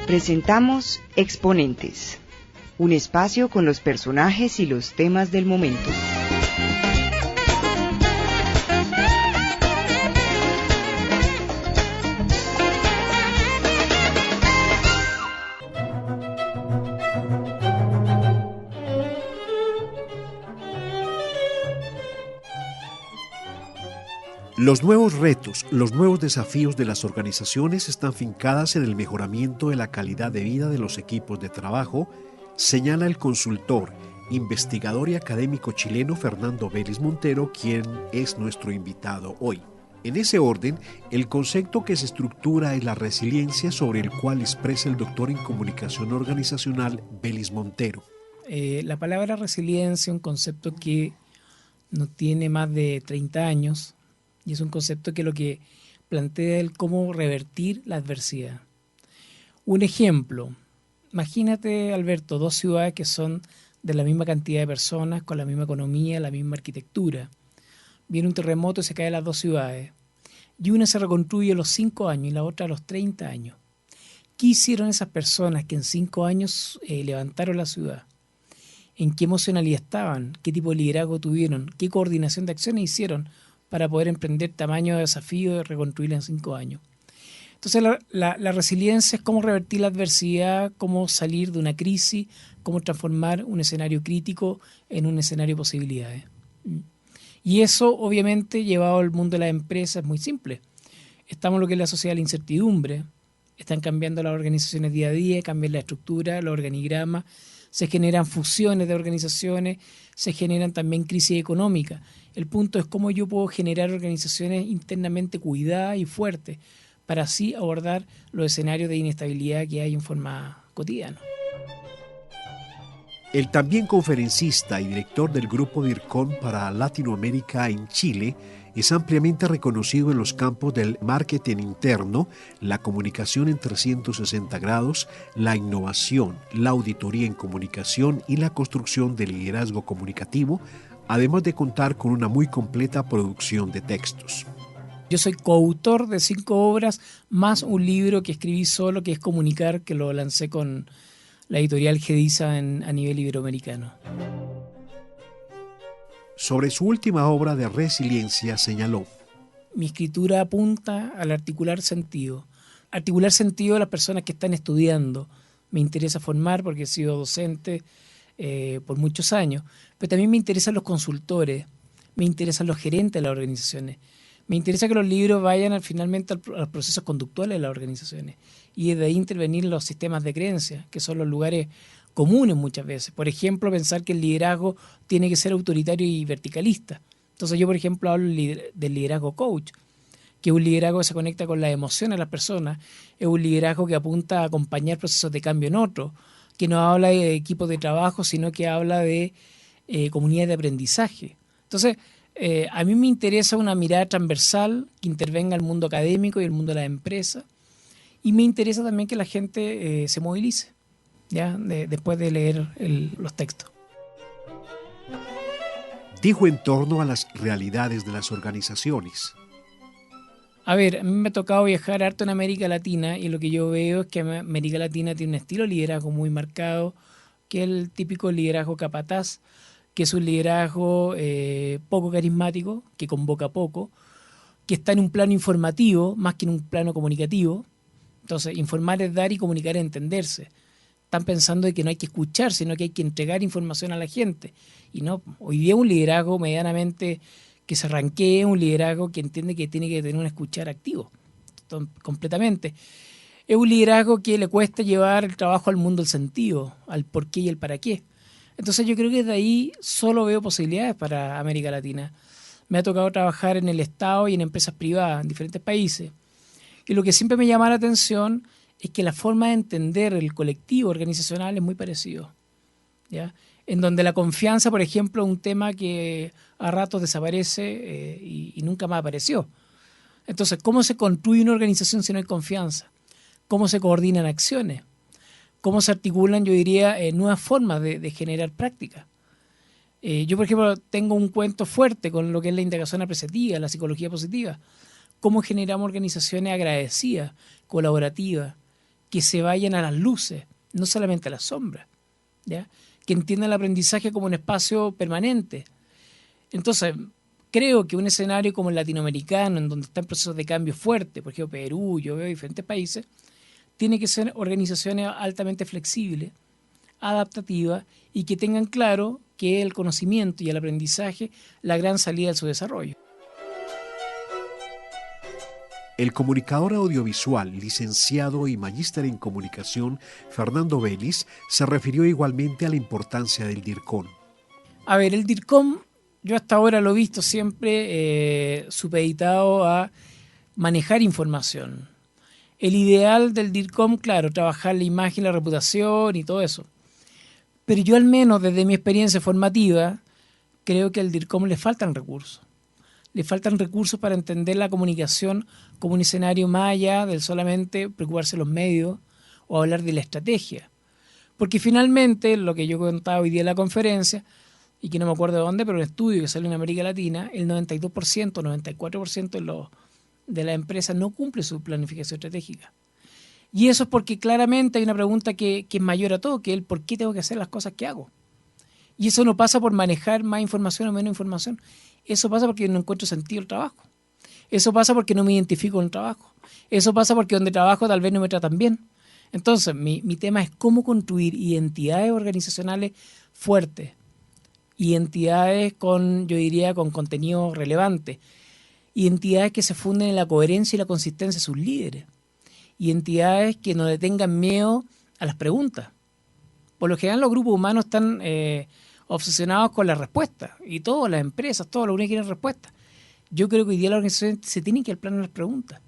Presentamos Exponentes, un espacio con los personajes y los temas del momento. Los nuevos retos, los nuevos desafíos de las organizaciones están fincadas en el mejoramiento de la calidad de vida de los equipos de trabajo, señala el consultor, investigador y académico chileno Fernando Vélez Montero, quien es nuestro invitado hoy. En ese orden, el concepto que se estructura es la resiliencia, sobre el cual expresa el doctor en comunicación organizacional Vélez Montero. La palabra resiliencia es un concepto que no tiene más de 30 años, y es un concepto que lo que plantea es cómo revertir la adversidad. Un ejemplo, imagínate, Alberto, dos ciudades que son de la misma cantidad de personas, con la misma economía, la misma arquitectura. Viene un terremoto y se caen las dos ciudades. Y una se reconstruye a los 5 años y la otra a los 30 años. ¿Qué hicieron esas personas que en 5 años levantaron la ciudad? ¿En qué emocionalidad estaban? ¿Qué tipo de liderazgo tuvieron? ¿Qué coordinación de acciones hicieron para poder emprender tamaño de desafío de reconstruirla en 5 años? Entonces la resiliencia es cómo revertir la adversidad, cómo salir de una crisis, cómo transformar un escenario crítico en un escenario de posibilidades. Y eso, obviamente, llevado al mundo de las empresas, es muy simple. Estamos en lo que es la sociedad de la incertidumbre, están cambiando las organizaciones día a día, cambian la estructura, los organigramas, se generan fusiones de organizaciones, se generan también crisis económicas. El punto es cómo yo puedo generar organizaciones internamente cuidadas y fuertes para así abordar los escenarios de inestabilidad que hay en forma cotidiana. El también conferencista y director del Grupo DIRCOM para Latinoamérica en Chile es ampliamente reconocido en los campos del marketing interno, la comunicación en 360 grados, la innovación, la auditoría en comunicación y la construcción de liderazgo comunicativo, además de contar con una muy completa producción de textos. Yo soy coautor de 5 obras, más un libro que escribí solo, que es Comunicar, que lo lancé con la editorial Gediza a nivel iberoamericano. Sobre su última obra de resiliencia señaló: mi escritura apunta al articular sentido. Articular sentido de las personas que están estudiando. Me interesa formar porque he sido docente por muchos años, pero también me interesan los consultores, me interesan los gerentes de las organizaciones. Me interesa que los libros vayan finalmente a los procesos conductuales de las organizaciones y de ahí intervenir los sistemas de creencias, que son los lugares comunes muchas veces. Por ejemplo, pensar que el liderazgo tiene que ser autoritario y verticalista. Entonces yo, por ejemplo, hablo del liderazgo coach, que es un liderazgo que se conecta con las emociones de las personas, es un liderazgo que apunta a acompañar procesos de cambio en otros, que no habla de equipos de trabajo, sino que habla de comunidades de aprendizaje. Entonces, a mí me interesa una mirada transversal que intervenga el mundo académico y el mundo de las empresas, y me interesa también que la gente se movilice, ¿ya? Después de leer los textos. Dijo en torno a las realidades de las organizaciones. A ver, a mí me ha tocado viajar harto en América Latina y lo que yo veo es que América Latina tiene un estilo de liderazgo muy marcado, que es el típico liderazgo capataz, que es un liderazgo poco carismático, que convoca poco, que está en un plano informativo más que en un plano comunicativo. Entonces, informar es dar y comunicar es entenderse. Están pensando de que no hay que escuchar, sino que hay que entregar información a la gente. Y no, hoy día un liderazgo medianamente que se ranquee, un liderazgo que entiende que tiene que tener un escuchar activo, completamente. Es un liderazgo que le cuesta llevar el trabajo al mundo del sentido, al por qué y el para qué. Entonces yo creo que de ahí solo veo posibilidades para América Latina. Me ha tocado trabajar en el Estado y en empresas privadas en diferentes países. Y lo que siempre me llama la atención es que la forma de entender el colectivo organizacional es muy parecido, ¿ya? En donde la confianza, por ejemplo, es un tema que a ratos desaparece y nunca más apareció. Entonces, ¿cómo se construye una organización si no hay confianza? ¿Cómo se coordinan acciones? ¿Cómo se articulan, yo diría, nuevas formas de generar prácticas? Yo, por ejemplo, tengo un cuento fuerte con lo que es la integración apreciativa, la psicología positiva. ¿Cómo generamos organizaciones agradecidas, colaborativas, que se vayan a las luces, no solamente a las sombras, ¿ya? Que entiendan el aprendizaje como un espacio permanente. Entonces, creo que un escenario como el latinoamericano, en donde están procesos de cambio fuerte, por ejemplo Perú, yo veo diferentes países, tiene que ser organizaciones altamente flexibles, adaptativas y que tengan claro que el conocimiento y el aprendizaje la gran salida de su desarrollo. El comunicador audiovisual, licenciado y magíster en comunicación, Fernando Vélez, se refirió igualmente a la importancia del DIRCOM. A ver, el DIRCOM, yo hasta ahora lo he visto siempre supeditado a manejar información. El ideal del DIRCOM, claro, trabajar la imagen, la reputación y todo eso. Pero yo al menos desde mi experiencia formativa, creo que al DIRCOM le faltan recursos. Le faltan recursos para entender la comunicación como un escenario más allá del solamente preocuparse de los medios o hablar de la estrategia. Porque finalmente, lo que yo contaba hoy día en la conferencia, y que no me acuerdo de dónde, pero un estudio que salió en América Latina, el 92%, 94% de las empresas no cumple su planificación estratégica. Y eso es porque claramente hay una pregunta que es mayor a todo, que es el por qué tengo que hacer las cosas que hago. Y eso no pasa por manejar más información o menos información. Eso pasa porque no encuentro sentido el trabajo. Eso pasa porque no me identifico con el trabajo. Eso pasa porque donde trabajo tal vez no me tratan bien. Entonces, mi tema es cómo construir identidades organizacionales fuertes, identidades con, yo diría, con contenido relevante, identidades que se funden en la coherencia y la consistencia de sus líderes, identidades que no le tengan miedo a las preguntas. Por lo general los grupos humanos están obsesionados con las respuestas, y todas las empresas, todos los que quieren respuestas. Yo creo que hoy día la organización se tiene que ir al plano de las preguntas,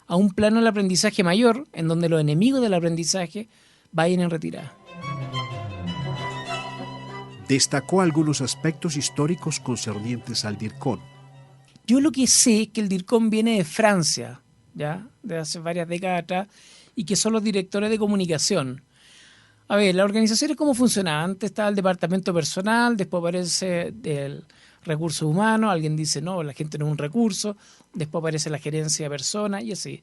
a un plano del aprendizaje mayor, en donde los enemigos del aprendizaje vayan en retirada. Destacó algunos aspectos históricos concernientes al DIRCOM. Yo lo que sé es que el DIRCOM viene de Francia, ya, de hace varias décadas atrás, y que son los directores de comunicación. A ver, las organizaciones cómo funcionaban. Antes estaba el departamento personal, después aparece el recursos humanos, alguien dice no, la gente no es un recurso, después aparece la gerencia de personas y así.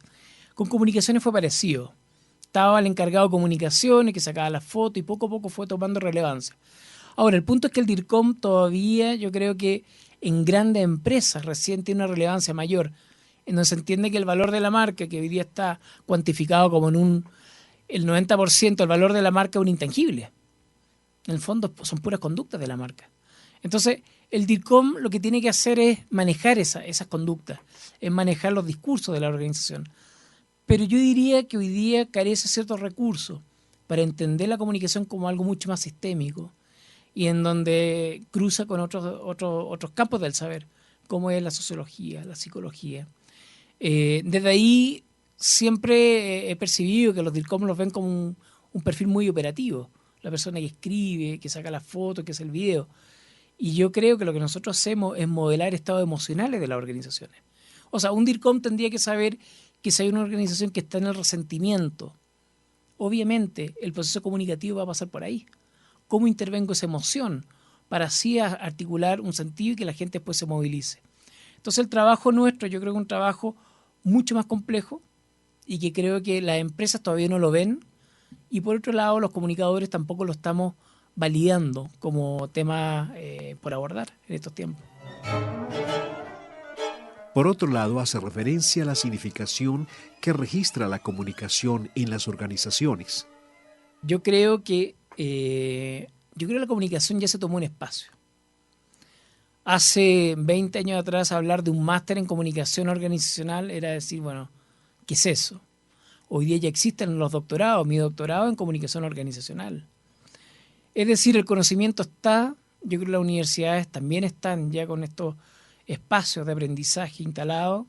Con comunicaciones fue parecido. Estaba el encargado de comunicaciones que sacaba las fotos y poco a poco fue tomando relevancia. Ahora, el punto es que el DIRCOM todavía, yo creo que en grandes empresas recién tiene una relevancia mayor, en donde se entiende que el valor de la marca, que hoy día está cuantificado como en el 90%, el valor de la marca es un intangible. En el fondo son puras conductas de la marca. Entonces, el DIRCOM lo que tiene que hacer es manejar esas conductas, es manejar los discursos de la organización. Pero yo diría que hoy día carece ciertos recursos para entender la comunicación como algo mucho más sistémico y en donde cruza con otros campos del saber, como es la sociología, la psicología. Desde ahí siempre he percibido que los DIRCOM los ven como un perfil muy operativo. La persona que escribe, que saca las fotos, que hace el video. Y yo creo que lo que nosotros hacemos es modelar estados emocionales de las organizaciones. O sea, un DIRCOM tendría que saber que si hay una organización que está en el resentimiento, obviamente el proceso comunicativo va a pasar por ahí. ¿Cómo intervengo esa emoción para así articular un sentido y que la gente después se movilice? Entonces el trabajo nuestro yo creo que es un trabajo mucho más complejo y que creo que las empresas todavía no lo ven y por otro lado los comunicadores tampoco lo estamos validando como tema por abordar en estos tiempos. Por otro lado, hace referencia a la significación que registra la comunicación en las organizaciones. Yo creo que la comunicación ya se tomó un espacio. Hace 20 años atrás hablar de un máster en comunicación organizacional era decir, bueno, ¿qué es eso? Hoy día ya existen los doctorados, mi doctorado en comunicación organizacional. Es decir, el conocimiento está, yo creo que las universidades también están ya con estos espacios de aprendizaje instalados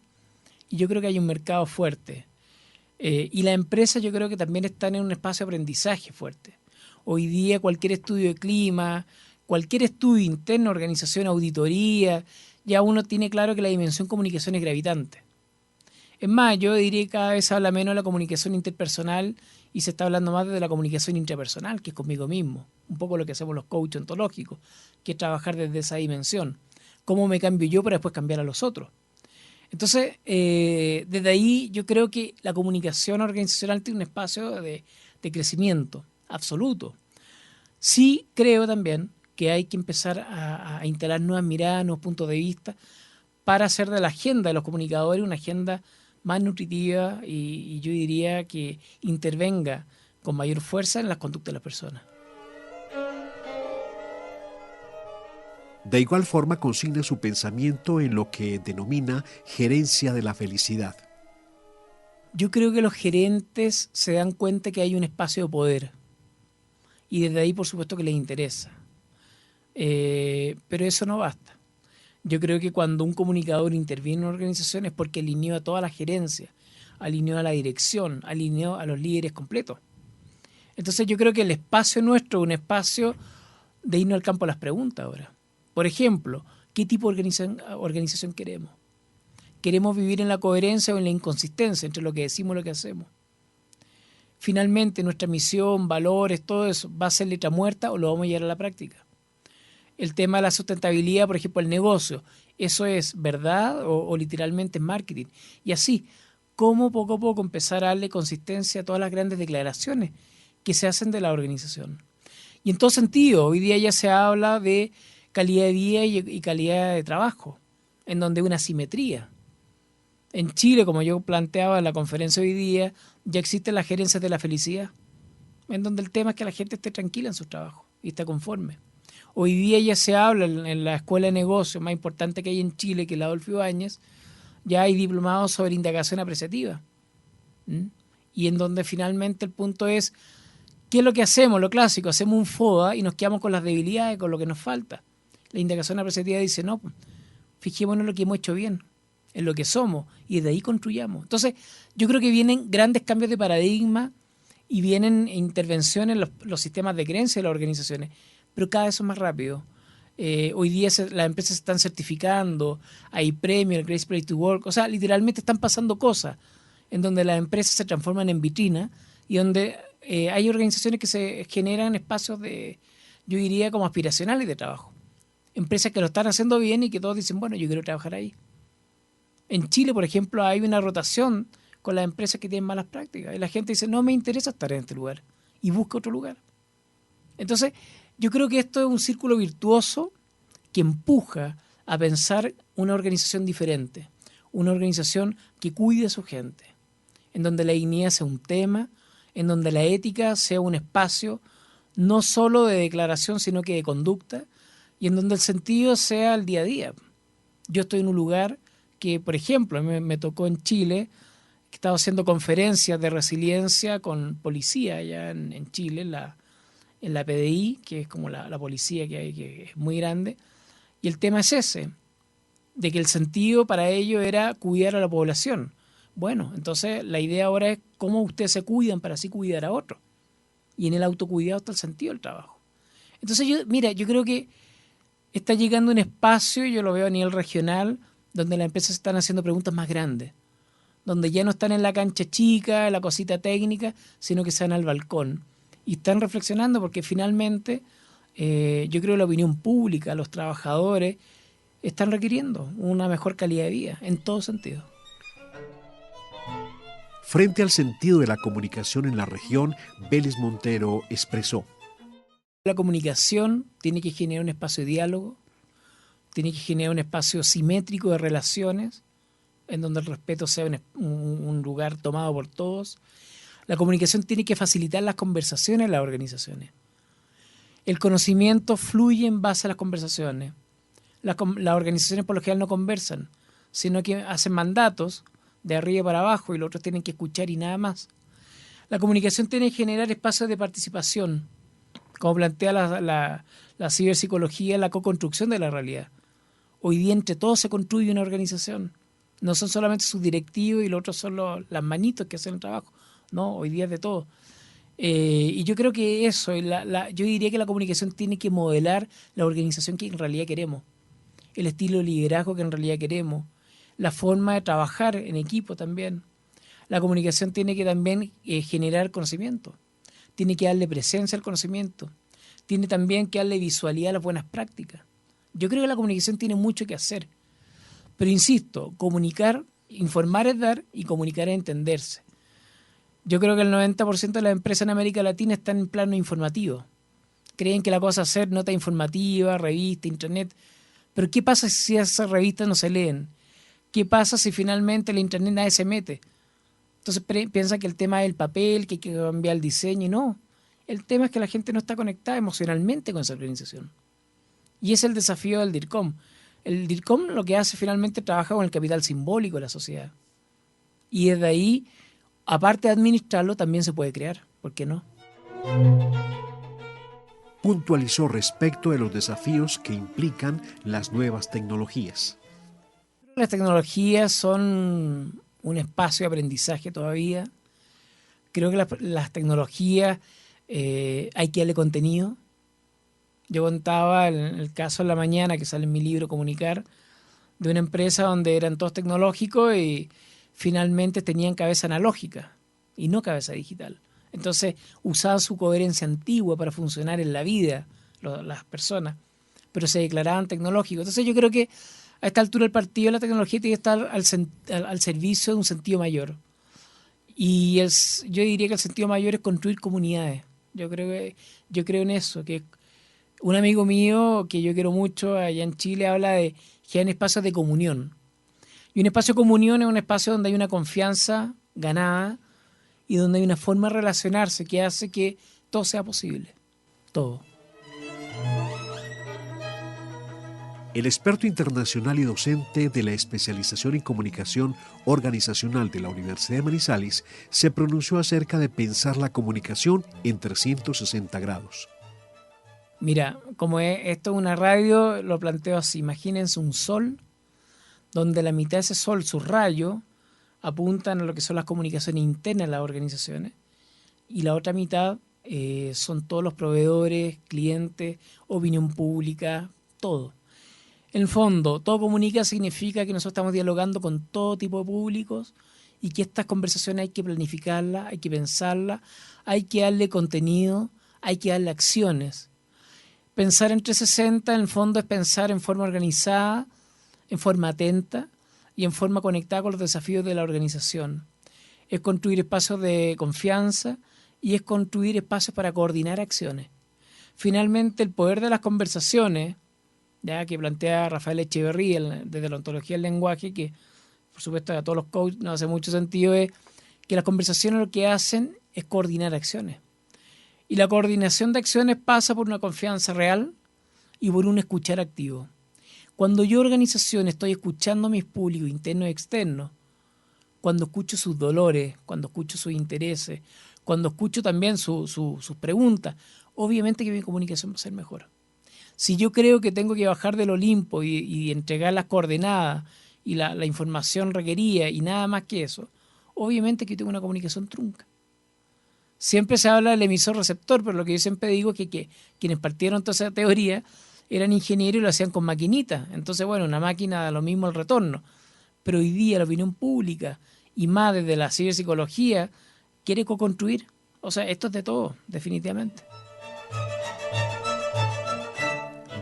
y yo creo que hay un mercado fuerte. Y las empresas yo creo que también están en un espacio de aprendizaje fuerte. Hoy día cualquier estudio de clima, cualquier estudio interno, organización, auditoría, ya uno tiene claro que la dimensión comunicación es gravitante. Es más, yo diría que cada vez se habla menos de la comunicación interpersonal y se está hablando más de la comunicación intrapersonal, que es conmigo mismo. Un poco lo que hacemos los coaches ontológicos, que es trabajar desde esa dimensión. ¿Cómo me cambio yo para después cambiar a los otros? Entonces, desde ahí yo creo que la comunicación organizacional tiene un espacio de crecimiento absoluto. Sí creo también que hay que empezar a instalar nuevas miradas, nuevos puntos de vista para hacer de la agenda de los comunicadores una agenda más nutritiva y yo diría que intervenga con mayor fuerza en las conductas de las personas. De igual forma consigna su pensamiento en lo que denomina gerencia de la felicidad. Yo creo que los gerentes se dan cuenta que hay un espacio de poder y desde ahí por supuesto que les interesa. Pero eso no basta. Yo creo que cuando un comunicador interviene en una organización es porque alineó a toda la gerencia, alineó a la dirección, alineó a los líderes completos. Entonces yo creo que el espacio nuestro es un espacio de irnos al campo a las preguntas ahora. Por ejemplo, ¿qué tipo de organización queremos? ¿Queremos vivir en la coherencia o en la inconsistencia entre lo que decimos y lo que hacemos? Finalmente, nuestra misión, valores, todo eso, ¿va a ser letra muerta o lo vamos a llevar a la práctica? El tema de la sustentabilidad, por ejemplo, el negocio, ¿eso es verdad o literalmente es marketing? Y así, ¿cómo poco a poco empezar a darle consistencia a todas las grandes declaraciones que se hacen de la organización? Y en todo sentido, hoy día ya se habla de calidad de vida y calidad de trabajo, en donde hay una asimetría. En Chile, como yo planteaba en la conferencia hoy día, ya existen las gerencias de la felicidad, en donde el tema es que la gente esté tranquila en su trabajo y esté conforme. Hoy día ya se habla en la escuela de negocios más importante que hay en Chile, que es la Adolfo Ibáñez, ya hay diplomados sobre indagación apreciativa. Y en donde finalmente el punto es, ¿qué es lo que hacemos? Lo clásico, hacemos un FODA y nos quedamos con las debilidades, con lo que nos falta. La indagación apreciativa dice, no, fijémonos en lo que hemos hecho bien, en lo que somos, y de ahí construyamos. Entonces, yo creo que vienen grandes cambios de paradigma y vienen intervenciones en los sistemas de creencia de las organizaciones, pero cada vez son más rápidos. Hoy día las empresas se están certificando, hay premios, el Great Place to Work, o sea, literalmente están pasando cosas en donde las empresas se transforman en vitrina y donde hay organizaciones que se generan espacios de, yo diría, como aspiracionales de trabajo. Empresas que lo están haciendo bien y que todos dicen, bueno, yo quiero trabajar ahí. En Chile, por ejemplo, hay una rotación con las empresas que tienen malas prácticas y la gente dice, no me interesa estar en este lugar y busca otro lugar. Entonces, yo creo que esto es un círculo virtuoso que empuja a pensar una organización diferente, una organización que cuide a su gente, en donde la dignidad sea un tema, en donde la ética sea un espacio no solo de declaración, sino que de conducta, y en donde el sentido sea el día a día. Yo estoy en un lugar que, por ejemplo, a mí me tocó en Chile, que estaba haciendo conferencias de resiliencia con policía allá en Chile, en la PDI, que es como la policía que hay, que es muy grande, y el tema es ese, de que el sentido para ello era cuidar a la población. Bueno, entonces la idea ahora es cómo ustedes se cuidan para así cuidar a otros. Y en el autocuidado está el sentido del trabajo. Entonces yo creo que está llegando un espacio, yo lo veo a nivel regional, donde las empresas están haciendo preguntas más grandes, donde ya no están en la cancha chica, en la cosita técnica, sino que se van al balcón. Y están reflexionando porque finalmente yo creo que la opinión pública, los trabajadores, están requiriendo una mejor calidad de vida, en todo sentido. Frente al sentido de la comunicación en la región, Vélez Montero expresó: la comunicación tiene que generar un espacio de diálogo, tiene que generar un espacio simétrico de relaciones, en donde el respeto sea un lugar tomado por todos. La comunicación tiene que facilitar las conversaciones en las organizaciones. El conocimiento fluye en base a las conversaciones. Las organizaciones por lo general no conversan, sino que hacen mandatos de arriba para abajo y los otros tienen que escuchar y nada más. La comunicación tiene que generar espacios de participación, como plantea la ciberpsicología, la co-construcción de la realidad. Hoy día entre todos se construye una organización. No son solamente sus directivos y los otros son las manitos que hacen el trabajo. No, hoy día es de todo. Y yo creo que eso, yo diría que la comunicación tiene que modelar la organización que en realidad queremos, el estilo de liderazgo que en realidad queremos, la forma de trabajar en equipo también. La comunicación tiene que también generar conocimiento, tiene que darle presencia al conocimiento, tiene también que darle visualidad a las buenas prácticas. Yo creo que la comunicación tiene mucho que hacer, Pero insisto, comunicar, informar es dar y comunicar es entenderse. Yo creo que el 90% de las empresas en América Latina están en plano informativo. Creen que la cosa es hacer nota informativa, revista, internet. Pero ¿qué pasa si esas revistas no se leen? ¿Qué pasa si finalmente el internet nadie se mete? Entonces piensa que el tema es el papel, que hay que cambiar el diseño, y no. El tema es que la gente no está conectada emocionalmente con esa organización. Y ese es el desafío del DIRCOM. El DIRCOM lo que hace finalmente trabaja con el capital simbólico de la sociedad. Y desde ahí, aparte de administrarlo, también se puede crear. ¿Por qué no? Puntualizó respecto de los desafíos que implican las nuevas tecnologías. Las tecnologías son un espacio de aprendizaje todavía. Creo que las tecnologías hay que darle contenido. Yo contaba en el caso en la mañana, que sale en mi libro Comunicar, de una empresa donde eran todos tecnológicos y finalmente tenían cabeza analógica y no cabeza digital. Entonces usaban su coherencia antigua para funcionar en la vida, las personas, pero se declaraban tecnológicos. Entonces yo creo que a esta altura del partido la tecnología tiene que estar al servicio de un sentido mayor. Y yo diría que el sentido mayor es construir comunidades. Yo creo en eso, que un amigo mío que yo quiero mucho allá en Chile habla de que hay espacios de comunión. Y un espacio de comunión es un espacio donde hay una confianza ganada y donde hay una forma de relacionarse que hace que todo sea posible. Todo. El experto internacional y docente de la especialización en comunicación organizacional de la Universidad de Manizales se pronunció acerca de pensar la comunicación en 360 grados. Mira, como esto es una radio, lo planteo así. Imagínense un sol donde la mitad de ese sol, sus rayos, apuntan a lo que son las comunicaciones internas de las organizaciones y la otra mitad son todos los proveedores, clientes, opinión pública, todo. En el fondo, todo comunica significa que nosotros estamos dialogando con todo tipo de públicos y que estas conversaciones hay que planificarlas, hay que pensarlas, hay que darle contenido, hay que darle acciones. Pensar en 360 en el fondo es pensar en forma organizada, en forma atenta y en forma conectada con los desafíos de la organización. Es construir espacios de confianza y es construir espacios para coordinar acciones. Finalmente, el poder de las conversaciones, ya que plantea Rafael Echeverría desde la ontología del lenguaje, que por supuesto a todos los coaches no hace mucho sentido, es que las conversaciones lo que hacen es coordinar acciones. Y la coordinación de acciones pasa por una confianza real y por un escuchar activo. Cuando yo, organización, estoy escuchando a mis públicos internos y externos, cuando escucho sus dolores, cuando escucho sus intereses, cuando escucho también sus preguntas, obviamente que mi comunicación va a ser mejor. Si yo creo que tengo que bajar del Olimpo y entregar las coordenadas y la información requerida y nada más que eso, obviamente que tengo una comunicación trunca. Siempre se habla del emisor-receptor, pero lo que yo siempre digo es que quienes partieron toda esa teoría eran ingenieros y lo hacían con maquinitas. Entonces, bueno, una máquina da lo mismo el retorno. Pero hoy día la opinión pública, y más desde la ciberpsicología, quiere co-construir. O sea, esto es de todo, definitivamente.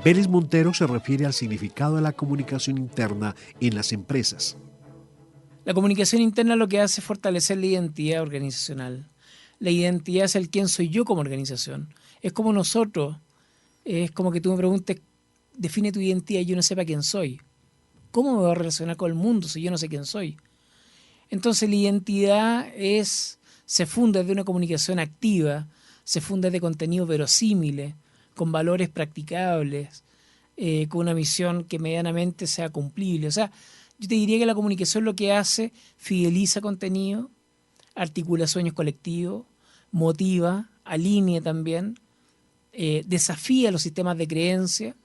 Vélez Montero se refiere al significado de la comunicación interna en las empresas. La comunicación interna lo que hace es fortalecer la identidad organizacional. La identidad es el quién soy yo como organización. Es como nosotros, es como que tú me preguntes, define tu identidad y yo no sepa quién soy. ¿Cómo me voy a relacionar con el mundo si yo no sé quién soy? Entonces la identidad se funda de una comunicación activa, se funda de contenidos verosímiles, con valores practicables, con una misión que medianamente sea cumplible. O sea, yo te diría que la comunicación lo que hace, fideliza contenido, articula sueños colectivos, motiva, alinea también, desafía los sistemas de creencia,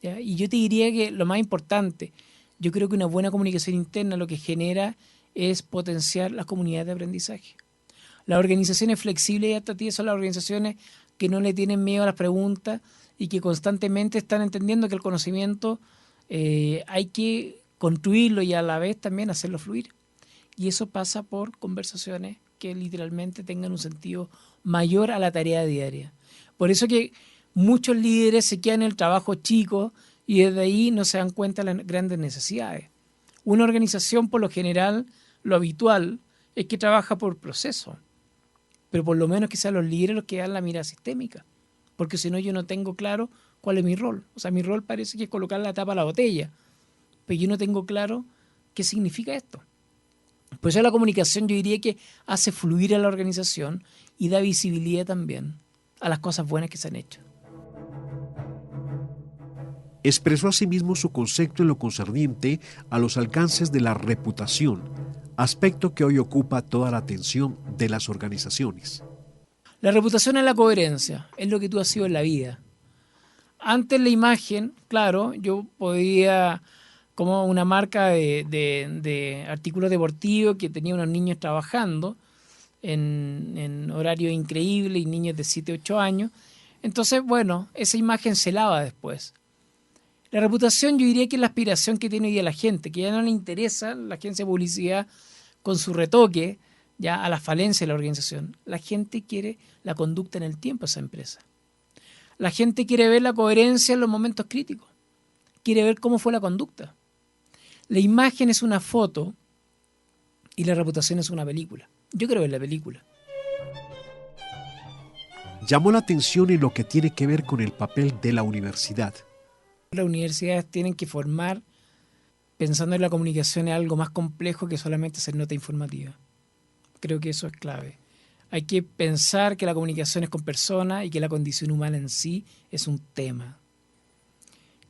¿ya? Y yo te diría que lo más importante, yo creo que una buena comunicación interna lo que genera es potenciar las comunidades de aprendizaje. Las organizaciones flexibles y adaptativas son las organizaciones que no le tienen miedo a las preguntas y que constantemente están entendiendo que el conocimiento hay que construirlo y a la vez también hacerlo fluir. Y eso pasa por conversaciones que literalmente tengan un sentido mayor a la tarea diaria. Por eso que muchos líderes se quedan en el trabajo chico y desde ahí no se dan cuenta de las grandes necesidades. Una organización, por lo general, lo habitual es que trabaja por proceso, pero por lo menos que sean los líderes los que dan la mirada sistémica, porque si no yo no tengo claro cuál es mi rol. O sea, mi rol parece que es colocar la tapa a la botella, pero yo no tengo claro qué significa esto. Por eso la comunicación yo diría que hace fluir a la organización y da visibilidad también a las cosas buenas que se han hecho. Expresó asimismo su concepto en lo concerniente a los alcances de la reputación, aspecto que hoy ocupa toda la atención de las organizaciones. La reputación es la coherencia, es lo que tú has sido en la vida. Antes la imagen, claro, yo podía, como una marca de artículos deportivos que tenía unos niños trabajando en horario increíble y niños de 7, 8 años. Entonces, bueno, esa imagen se lava después. La reputación yo diría que es la aspiración que tiene hoy día la gente, que ya no le interesa la agencia de publicidad con su retoque ya a la falencia de la organización. La gente quiere la conducta en el tiempo de esa empresa. La gente quiere ver la coherencia en los momentos críticos. Quiere ver cómo fue la conducta. La imagen es una foto y la reputación es una película. Yo creo en la película. Llamó la atención en lo que tiene que ver con el papel de la universidad. Las universidades tienen que formar, pensando en la comunicación, en algo más complejo que solamente hacer nota informativa. Creo que eso es clave. Hay que pensar que la comunicación es con personas y que la condición humana en sí es un tema.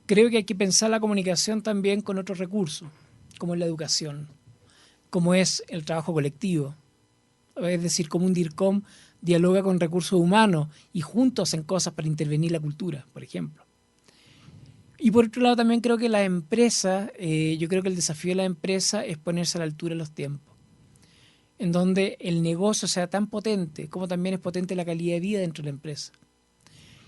Creo que hay que pensar la comunicación también con otros recursos, como es la educación, como es el trabajo colectivo. Es decir, como un DIRCOM dialoga con recursos humanos y juntos hacen cosas para intervenir la cultura, por ejemplo. Y por otro lado también creo que la empresa, yo creo que el desafío de la empresa es ponerse a la altura de los tiempos, en donde el negocio sea tan potente como también es potente la calidad de vida dentro de la empresa.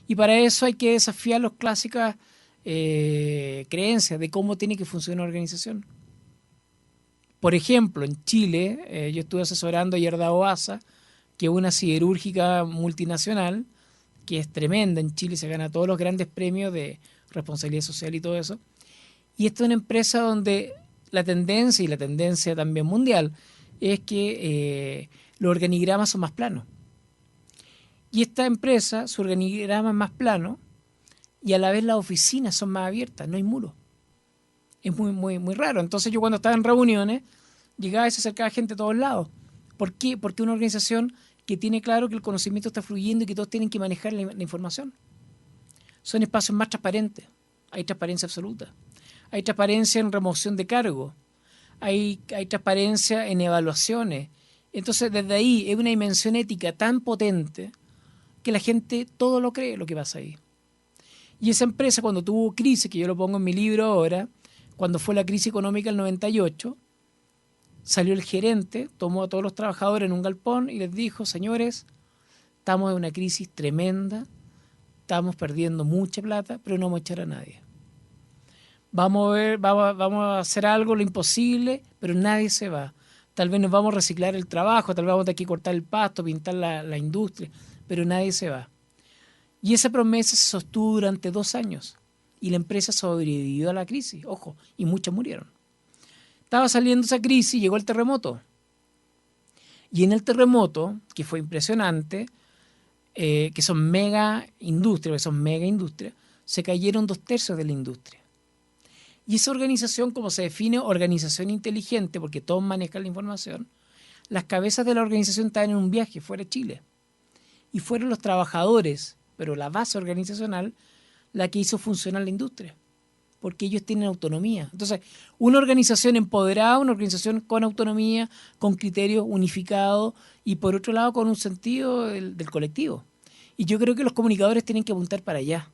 Y para eso hay que desafiar las clásicas creencias de cómo tiene que funcionar una organización. Por ejemplo, en Chile, yo estuve asesorando a Yerda Oasa, que es una siderúrgica multinacional, que es tremenda. En Chile se gana todos los grandes premios de responsabilidad social y todo eso. Y esta es una empresa donde la tendencia, y la tendencia también mundial, es que los organigramas son más planos. Y esta empresa, su organigrama es más plano, y a la vez las oficinas son más abiertas, no hay muros. Es muy raro. Entonces yo cuando estaba en reuniones, llegaba y se acercaba gente de todos lados. ¿Por qué? Porque una organización que tiene claro que el conocimiento está fluyendo y que todos tienen que manejar la información. Son espacios más transparentes. Hay transparencia absoluta. Hay transparencia en remoción de cargo. Hay transparencia en evaluaciones. Entonces, desde ahí es una dimensión ética tan potente que la gente todo lo cree lo que pasa ahí. Y esa empresa, cuando tuvo crisis, que yo lo pongo en mi libro ahora, cuando fue la crisis económica del 98, salió el gerente, tomó a todos los trabajadores en un galpón y les dijo: señores, estamos en una crisis tremenda, estamos perdiendo mucha plata, pero no vamos a echar a nadie. Vamos a hacer algo, lo imposible, pero nadie se va. Tal vez nos vamos a reciclar el trabajo, tal vez vamos a tener que cortar el pasto, pintar la industria, pero nadie se va. Y esa promesa se sostuvo durante 2 años y la empresa sobrevivió a la crisis, ojo, y muchos murieron. Estaba saliendo esa crisis y llegó el terremoto. Y en el terremoto, que fue impresionante, que son mega industrias, se cayeron 2/3 de la industria. Y esa organización, como se define organización inteligente, porque todos manejan la información, las cabezas de la organización estaban en un viaje fuera de Chile. Y fueron los trabajadores, pero la base organizacional, la que hizo funcionar la industria, porque ellos tienen autonomía. Entonces, una organización empoderada, una organización con autonomía, con criterios unificados y por otro lado con un sentido del colectivo. Y yo creo que los comunicadores tienen que apuntar para allá.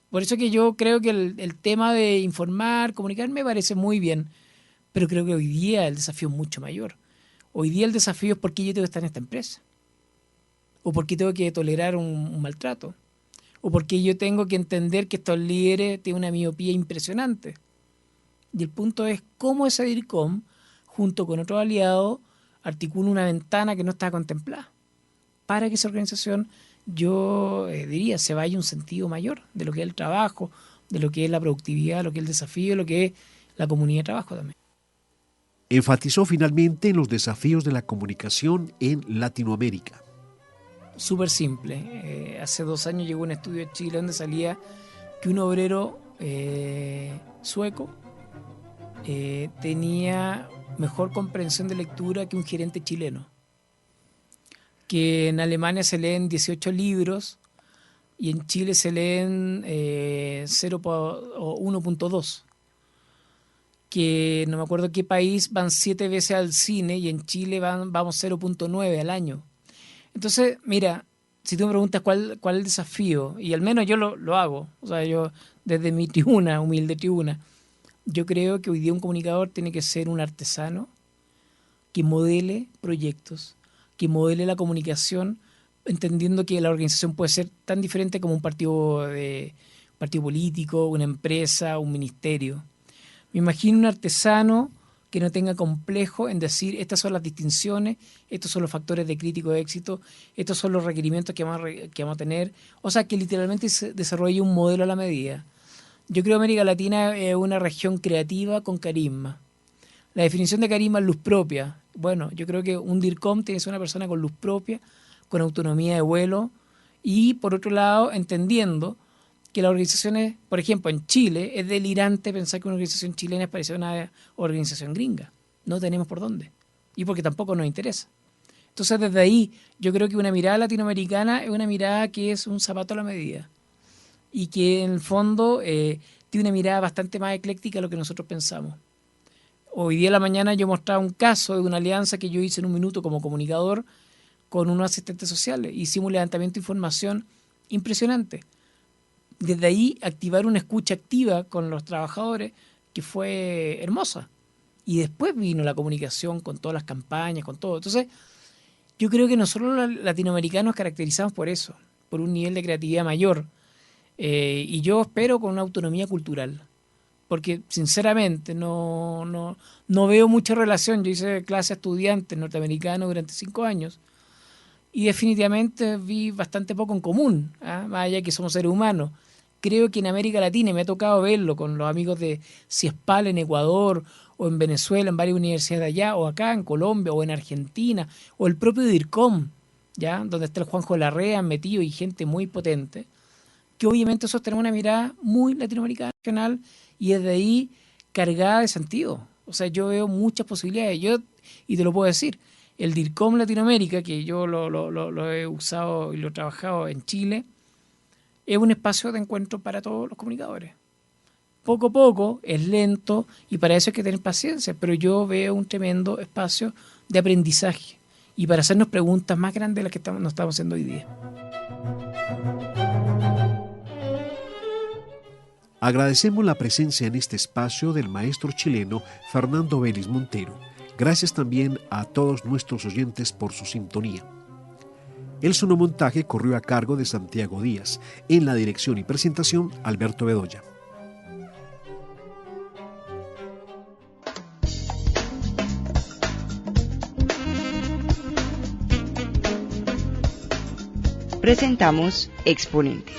Por eso que yo creo que el tema de informar, comunicar me parece muy bien, pero creo que hoy día el desafío es mucho mayor. Hoy día el desafío es por qué yo tengo que estar en esta empresa, o por qué tengo que tolerar un maltrato, o por qué yo tengo que entender que estos líderes tienen una miopía impresionante. Y el punto es cómo ese DIRCOM, junto con otros aliados, articula una ventana que no está contemplada, para que esa organización, yo diría, se vaya un sentido mayor de lo que es el trabajo, de lo que es la productividad, de lo que es el desafío, de lo que es la comunidad de trabajo también. Enfatizó finalmente en los desafíos de la comunicación en Latinoamérica. Súper simple. Hace 2 años llegó un estudio de Chile donde salía que un obrero sueco tenía mejor comprensión de lectura que un gerente chileno. Que en Alemania se leen 18 libros y en Chile se leen 1.2. Que no me acuerdo qué país van 7 veces al cine y en Chile vamos 0.9 al año. Entonces, mira, si tú me preguntas cuál es el desafío, y al menos yo lo hago, o sea, yo desde mi tribuna, humilde tribuna, yo creo que hoy día un comunicador tiene que ser un artesano que modele proyectos, que modele la comunicación, entendiendo que la organización puede ser tan diferente como un partido político, una empresa, un ministerio. Me imagino un artesano que no tenga complejo en decir estas son las distinciones, estos son los factores de crítico de éxito, estos son los requerimientos que vamos a tener. O sea, que literalmente se desarrolle un modelo a la medida. Yo creo que América Latina es una región creativa con carisma. La definición de carisma es luz propia. Bueno, yo creo que un DIRCOM tiene que ser una persona con luz propia, con autonomía de vuelo y, por otro lado, entendiendo que las organizaciones, por ejemplo, en Chile, es delirante pensar que una organización chilena es parecida a una organización gringa. No tenemos por dónde. Y porque tampoco nos interesa. Entonces, desde ahí, yo creo que una mirada latinoamericana es una mirada que es un zapato a la medida. Y que, en el fondo, tiene una mirada bastante más ecléctica a lo que nosotros pensamos. Hoy día en la mañana yo mostraba un caso de una alianza que yo hice en un minuto como comunicador con unos asistentes sociales. Hicimos un levantamiento de información impresionante. Desde ahí activar una escucha activa con los trabajadores que fue hermosa. Y después vino la comunicación con todas las campañas, con todo. Entonces, yo creo que nosotros los latinoamericanos nos caracterizamos por eso, por un nivel de creatividad mayor. Y yo espero con una autonomía cultural. Porque, sinceramente, no veo mucha relación. Yo hice clase a estudiantes norteamericanos durante 5 años. Y definitivamente vi bastante poco en común, más allá que somos seres humanos. Creo que en América Latina, y me ha tocado verlo con los amigos de CIESPAL en Ecuador, o en Venezuela, en varias universidades de allá, o acá en Colombia, o en Argentina, o el propio DIRCOM, ¿ya? Donde está el Juanjo Larrea metido y gente muy potente, que obviamente nosotros tenemos una mirada muy latinoamericana, regional, y desde ahí cargada de sentido. O sea, yo veo muchas posibilidades. Y te lo puedo decir, el DIRCOM Latinoamérica, que yo lo he usado y lo he trabajado en Chile, es un espacio de encuentro para todos los comunicadores. Poco a poco, es lento y para eso hay que tener paciencia, pero yo veo un tremendo espacio de aprendizaje y para hacernos preguntas más grandes de las que nos estamos haciendo hoy día. Agradecemos la presencia en este espacio del maestro chileno Fernando Vélez Montero. Gracias también a todos nuestros oyentes por su sintonía. El sonomontaje corrió a cargo de Santiago Díaz. En la dirección y presentación, Alberto Bedoya. Presentamos Exponentes.